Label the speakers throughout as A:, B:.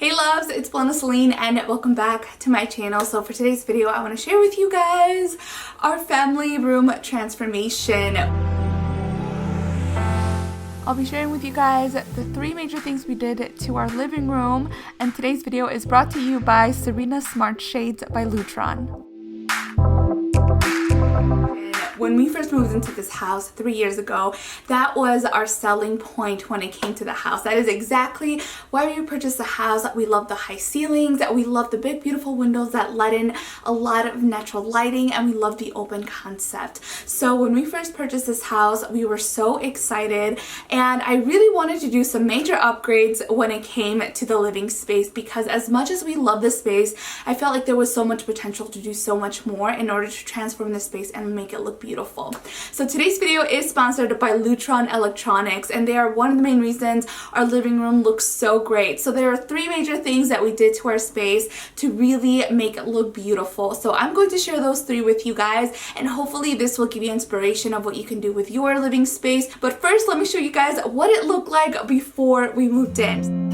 A: Hey loves, it's Belinda, Selene, and welcome back to my channel. So for today's video, I want to share with you guys our family room transformation. I'll be sharing with you guys the 3 major things we did to our living room, and today's video is brought to you by Serena Smart Shades by Lutron. When we first moved into this house 3 years ago, that was our selling point when it came to the house. That is exactly why we purchased the house. We love the high ceilings, we love the big beautiful windows that let in a lot of natural lighting, and we love the open concept. So when we first purchased this house, we were so excited, and I really wanted to do some major upgrades when it came to the living space, because as much as we love this space, I felt like there was so much potential to do so much more in order to transform the space and make it look beautiful. So today's video is sponsored by Lutron Electronics, and they are one of the main reasons our living room looks so great. So there are 3 major things that we did to our space to really make it look beautiful. So I'm going to share those 3 with you guys, and hopefully this will give you inspiration of what you can do with your living space. But first, let me show you guys what it looked like before we moved in.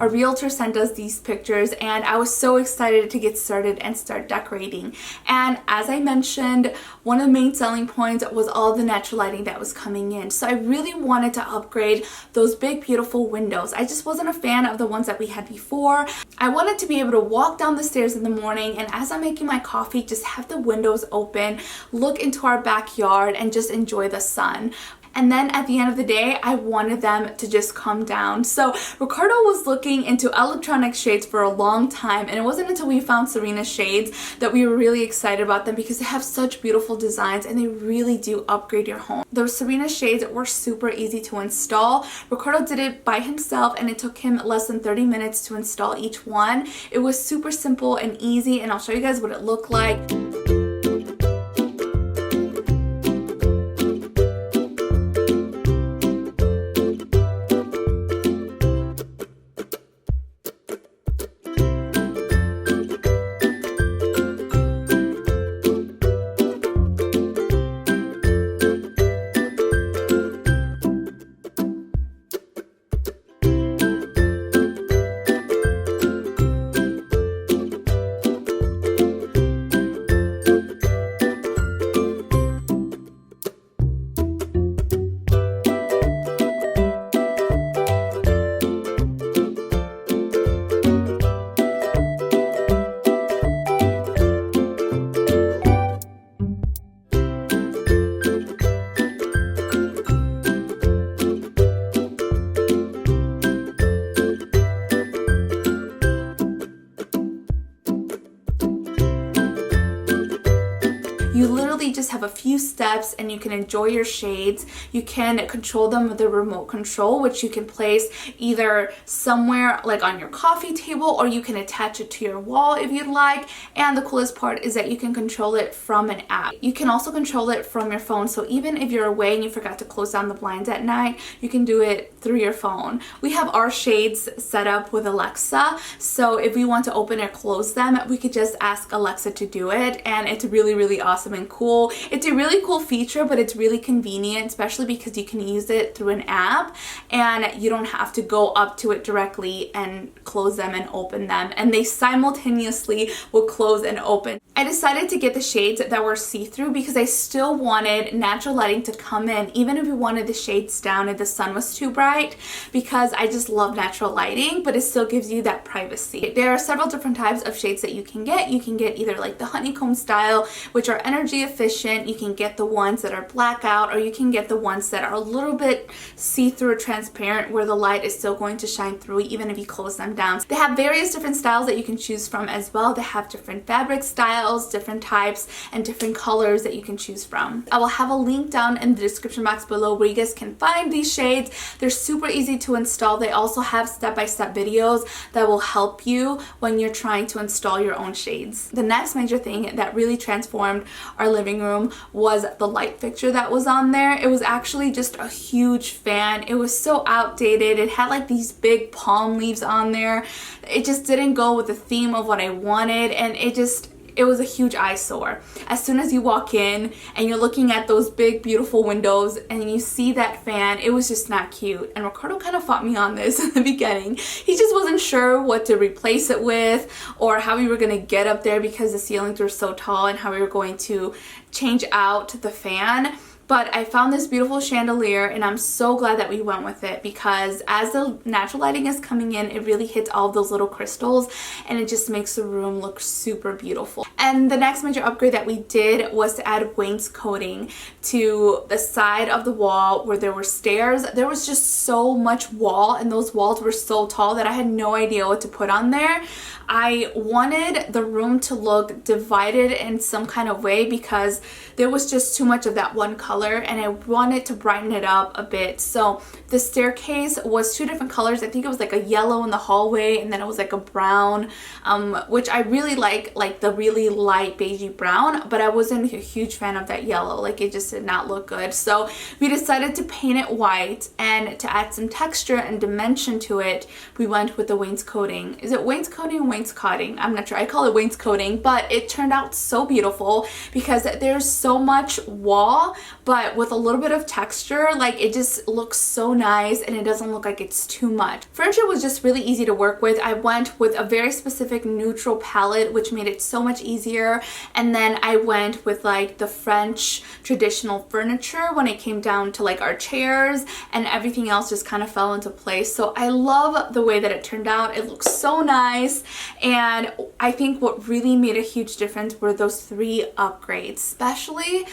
A: Our realtor sent us these pictures, and I was so excited to get started and start decorating. And as I mentioned, one of the main selling points was all the natural lighting that was coming in. So I really wanted to upgrade those big beautiful windows. I just wasn't a fan of the ones that we had before. I wanted to be able to walk down the stairs in the morning, and as I'm making my coffee, just have the windows open, look into our backyard, and just enjoy the sun. And then at the end of the day, I wanted them to just come down. So Ricardo was looking into electronic shades for a long time, and it wasn't until we found Serena shades that we were really excited about them, because they have such beautiful designs and they really do upgrade your home. Those Serena shades were super easy to install. Ricardo did it by himself, and it took him less than 30 minutes to install each one. It was super simple and easy, and I'll show you guys what it looked like. You literally just have a few steps and you can enjoy your shades. You can control them with a remote control, which you can place either somewhere like on your coffee table, or you can attach it to your wall if you'd like. And the coolest part is that you can control it from an app. You can also control it from your phone. So even if you're away and you forgot to close down the blinds at night, you can do it through your phone. We have our shades set up with Alexa. So if we want to open or close them, we could just ask Alexa to do it. And it's really, really awesome and cool. It's a really cool feature, but it's really convenient, especially because you can use it through an app and you don't have to go up to it directly and close them and open them, and they simultaneously will close and open. I decided to get the shades that were see-through because I still wanted natural lighting to come in, even if we wanted the shades down if the sun was too bright, because I just love natural lighting, but it still gives you that privacy. There are several different types of shades that you can get. You can get either like the honeycomb style, which are energy efficient. You can get the ones that are blackout, or you can get the ones that are a little bit see-through or transparent, where the light is still going to shine through even if you close them down. They have various different styles that you can choose from as well. They have different fabric styles, different types, and different colors that you can choose from. I will have a link down in the description box below where you guys can find these shades. They're super easy to install. They also have step-by-step videos that will help you when you're trying to install your own shades. The next major thing that really transformed our living room was the light fixture that was on there. It was actually just a huge fan. It was so outdated. It had like these big palm leaves on there. It just didn't go with the theme of what I wanted, and it it was a huge eyesore. As soon as you walk in and you're looking at those big beautiful windows and you see that fan, it was just not cute. And Ricardo kind of fought me on this in the beginning. He just wasn't sure what to replace it with or how we were going to get up there because the ceilings were so tall, and how we were going to change out the fan. But I found this beautiful chandelier, and I'm so glad that we went with it, because as the natural lighting is coming in, it really hits all of those little crystals and it just makes the room look super beautiful. And the next major upgrade that we did was to add wainscoting to the side of the wall where there were stairs. There was just so much wall, and those walls were so tall that I had no idea what to put on there. I wanted the room to look divided in some kind of way because there was just too much of that one color, and I wanted to brighten it up a bit. So the staircase was two different colors. I think it was like a yellow in the hallway, and then it was like a brown, which I really like the really light beigey brown, but I wasn't a huge fan of that yellow. Like, it just did not look good. So we decided to paint it white, and to add some texture and dimension to it, we went with the wainscoting. Is it wainscoting or wainscoting? I'm not sure. I call it wainscoting, but it turned out so beautiful because there's so much wall, but with a little bit of texture. Like, it just looks so nice, and it doesn't look like it's too much. Furniture was just really easy to work with. I went with a very specific neutral palette, which made it so much easier. And then I went with like the French traditional furniture when it came down to like our chairs, and everything else just kind of fell into place. So I love the way that it turned out. It looks so nice. And I think what really made a huge difference were those 3 upgrades, especially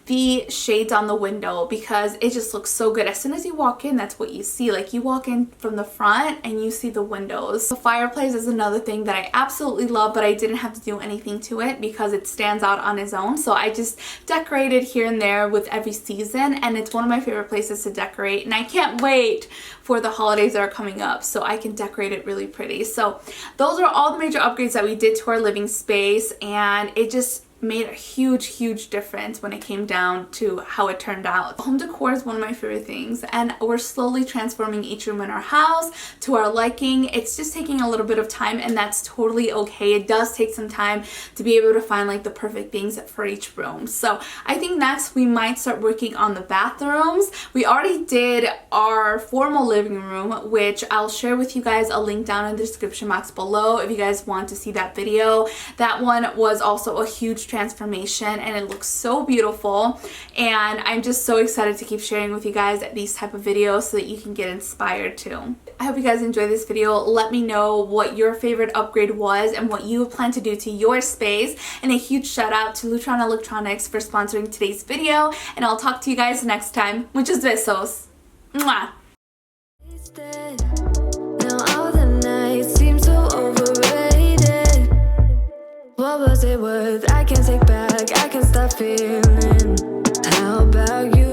A: the shades on the window, because it just looks so good. As soon as you walk in, that's what you see. Like, you walk in from the front and you see the windows. The fireplace is another thing that I absolutely love, but I didn't have to do anything to it because it stands out on its own. So I just decorated here and there with every season, and it's one of my favorite places to decorate, and I can't wait for the holidays that are coming up so I can decorate it really pretty. So those are all the major upgrades that we did to our living space, and it just made a huge difference when it came down to how it turned out. Home decor is one of my favorite things, and we're slowly transforming each room in our house to our liking. It's just taking a little bit of time, and that's totally okay. It does take some time to be able to find like the perfect things for each room. So I think next we might start working on the bathrooms. We already did our formal living room, which I'll share with you guys a link down in the description box below if you guys want to see that video. That one was also a huge transformation, and it looks so beautiful, and I'm just so excited to keep sharing with you guys these type of videos so that you can get inspired too. I hope you guys enjoyed this video. Let me know what your favorite upgrade was and what you plan to do to your space, and a huge shout out to Lutron Electronics for sponsoring today's video, and I'll talk to you guys next time. Muchos besos. Mwah.
B: What was it worth? I can't take back, I can't stop feeling. How about you?